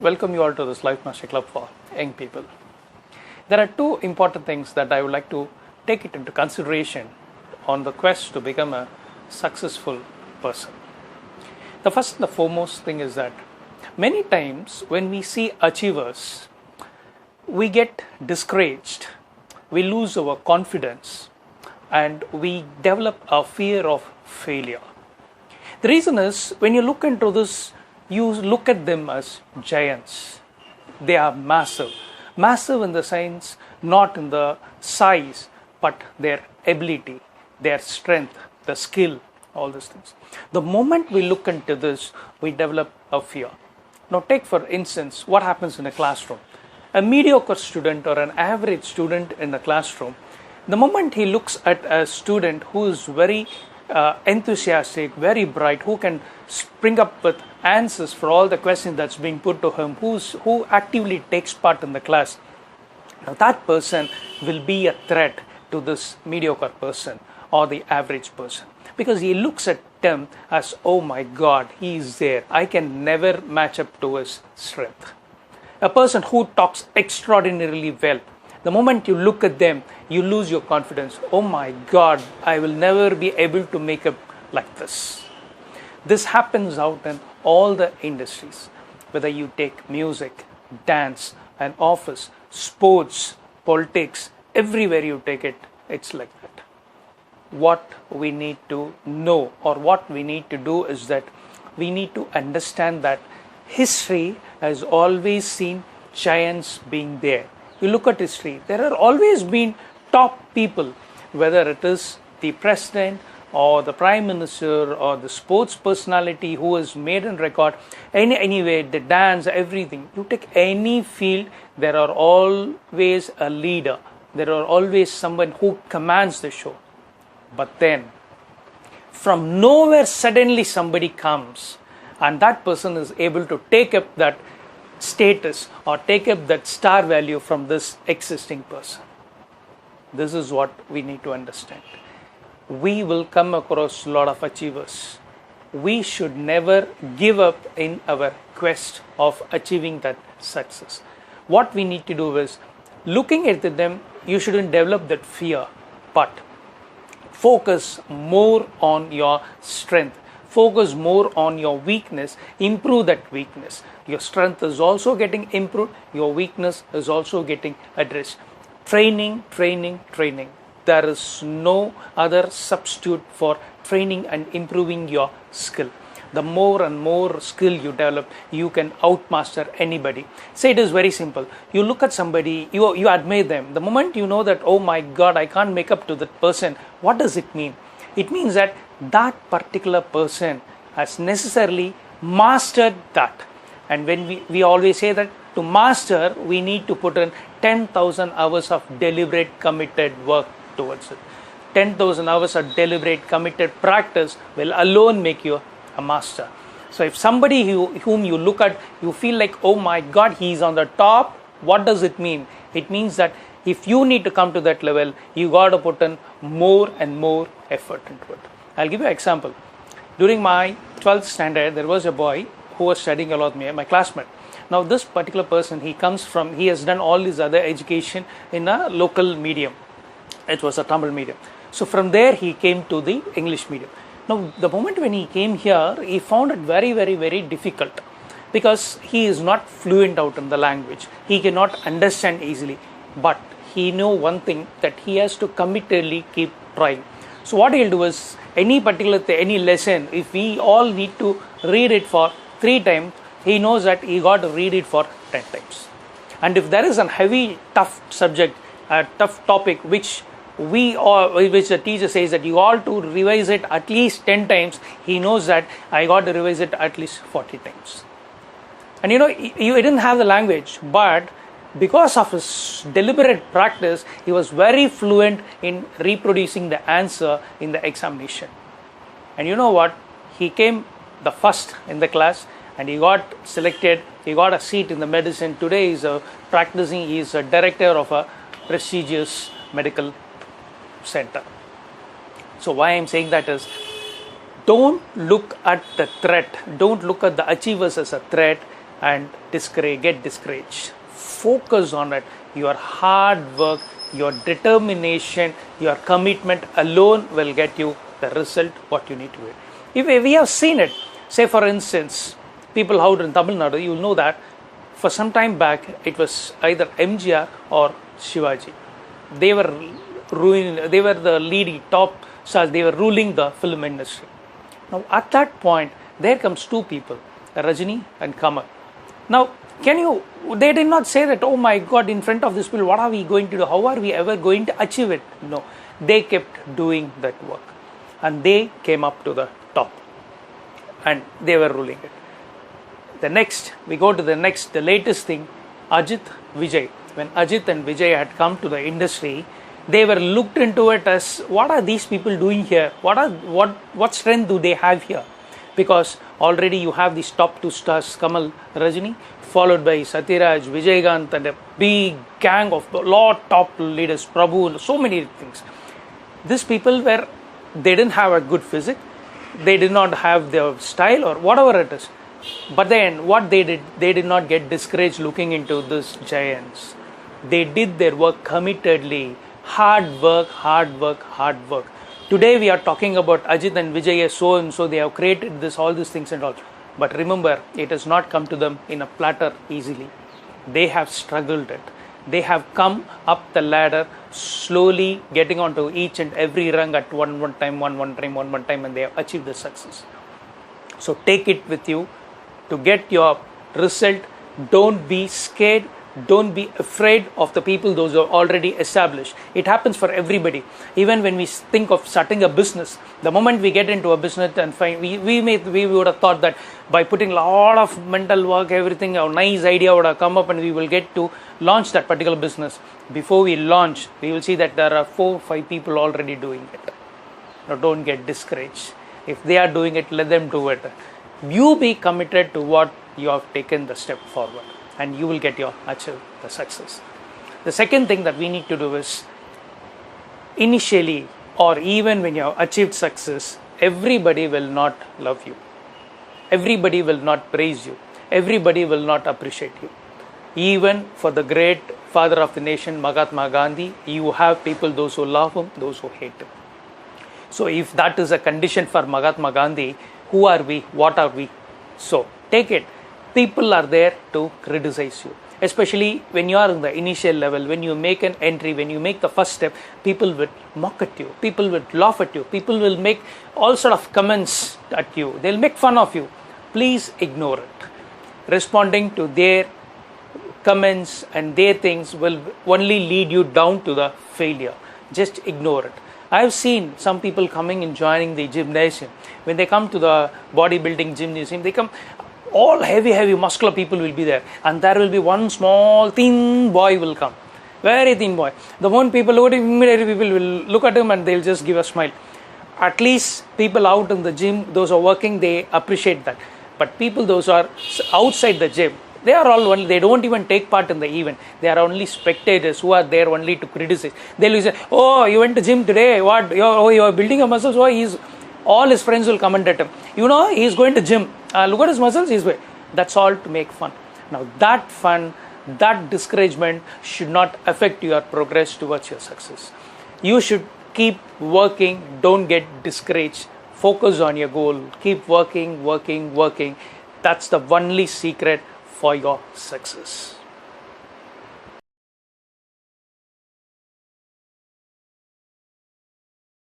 welcome you all to this Life Mastery Club for young people. There are two important things that I would like to take it into consideration on the quest to become a successful person. The first and the foremost thing is that many times when we see achievers, we get discouraged, we lose our confidence, and we develop a fear of failure. The reason is, when you look into this, you look at them as giants. They are massive. Massive in the sense, not in the size, but their ability, their strength, the skill, all these things. The moment we look into this, we develop a fear. Now take for instance, what happens in a classroom. A mediocre student or an average student in the classroom, the moment he looks at a student who is very enthusiastic, very bright, who can spring up with answers for all the questions that's being put to him, who actively takes part in the class, now that person will be a threat to this mediocre person or the average person, because he looks at them as, oh my God, he is there, I can never match up to his strength. A person who talks extraordinarily well, the moment you look at them, you lose your confidence. Oh my God, I will never be able to make up like this. This happens out in all the industries, whether you take music, dance, an office, sports, politics, everywhere you take it, it's like that. What we need to know, or what we need to do, is that we need to understand that history has always seen giants being there. You look at history, there are always been top people, whether it is the president or the prime minister or the sports personality who has made a record, anyway, the dance, everything. You take any field, there are always a leader. There are always someone who commands the show. But then, from nowhere, suddenly somebody comes, and that person is able to take up that status or take up that star value from this existing person. This is what we need to understand. We will come across a lot of achievers. We should never give up in our quest of achieving that success. What we need to do is, looking at them, you shouldn't develop that fear, but focus more on your strength. Focus more on your weakness, improve that weakness. Your strength is also getting improved, your weakness is also getting addressed. Training, training, training. There is no other substitute for training and improving your skill. The more and more skill you develop, you can outmaster anybody. Say it is very simple. You look at somebody, you admire them. The moment you know that, oh my God, I can't make up to that person, what does it mean? It means that that particular person has necessarily mastered that. And when we always say that to master, we need to put in 10,000 hours of deliberate, committed work towards it. 10,000 hours of deliberate, committed practice will alone make you a master. So if somebody whom you look at, you feel like, oh my God, he is on the top, what does it mean? It means that if you need to come to that level, you got to put in more and more effort into it. I'll give you an example. During my 12th standard, there was a boy who was studying a lot with me, my classmate. Now this particular person, he has done all his other education in a local medium. It was a Tamil medium. So from there he came to the English medium. Now the moment when he came here, he found it very, very, very difficult, because he is not fluent out in the language. He cannot understand easily. But he knew one thing, that he has to committedly keep trying. So what he'll do is, any lesson, if we all need to read it for 3 times, he knows that he got to read it for 10 times. And if there is a heavy, tough subject, a tough topic, which the teacher says that you ought to revise it at least 10 times, he knows that I got to revise it at least 40 times. And he didn't have the language, but because of his deliberate practice, he was very fluent in reproducing the answer in the examination. And you know what? He came the first in the class, and he got selected. He got a seat in the medicine. Today he's practicing. He is a director of a prestigious medical center. So why I'm saying that is, don't look at the threat. Don't look at the achievers as a threat. and get discouraged. Focus on it. Your hard work, your determination, your commitment alone will get you the result what you need to do. If we have seen it, say for instance, people out in Tamil Nadu, you will know that for some time back it was either MGR or Shivaji. They were the leading top stars. They were ruling the film industry. Now at that point, there comes two people, Rajini and Kamal. Now, they did not say that, oh my God, in front of this people, what are we going to do? How are we ever going to achieve it? No, they kept doing that work and they came up to the top and they were ruling it. We go to the latest thing, Ajit, Vijay. When Ajit and Vijay had come to the industry, they were looked into it as, what are these people doing here? What strength do they have here? Because already you have these top two stars, Kamal, Rajini, followed by Satyaraj, Vijaykanth, and a big gang of top leaders, Prabhu, so many things. These people they didn't have a good physique, they did not have their style or whatever it is. But then what they did not get discouraged looking into these giants. They did their work committedly, hard work. Today we are talking about Ajit and Vijay so and so, they have created all these things and all. But remember, it has not come to them in a platter easily. They have struggled it. They have come up the ladder, slowly getting onto each and every rung at one time, and they have achieved the success. So take it with you to get your result. Don't be scared. Don't be afraid of the people those who are already established. It happens for everybody. Even when we think of starting a business, the moment we get into a business and we would have thought that by putting a lot of mental work, everything, a nice idea would have come up and we will get to launch that particular business. Before we launch, we will see that there are 4 or 5 people already doing it. Now don't get discouraged. If they are doing it, let them do it. You be committed to what you have taken the step forward, and you will achieve the success. The second thing that we need to do is, initially or even when you have achieved success, everybody will not love you. Everybody will not praise you. Everybody will not appreciate you. Even for the great father of the nation, Mahatma Gandhi, you have people, those who love him, those who hate him. So if that is a condition for Mahatma Gandhi, who are we? What are we? So take it. People are there to criticize you, especially when you are in the initial level. When you make an entry, when you make the first step, people will mock at you, people will laugh at you, people will make all sort of comments at you, they'll make fun of you. Please ignore it. Responding to their comments and their things will only lead you down to the failure. Just ignore it. I have seen some people coming and joining the gymnasium. When they come to the bodybuilding gymnasium, they come, all heavy muscular people will be there, and there will be one small thin boy will come, very thin boy. The one people look at him, immediately people will look at him and they'll just give a smile. At least people out in the gym, those who are working, they appreciate that. But people those who are outside the gym, they don't even take part in the event. They are only spectators who are there only to criticize. They'll say, oh, you went to gym today, what? You are building a muscles. Oh, all his friends will comment at him. He's going to gym. Look at his muscles, he's way. That's all to make fun. Now that fun, that discouragement should not affect your progress towards your success. You should keep working, don't get discouraged. Focus on your goal. Keep working. That's the only secret for your success.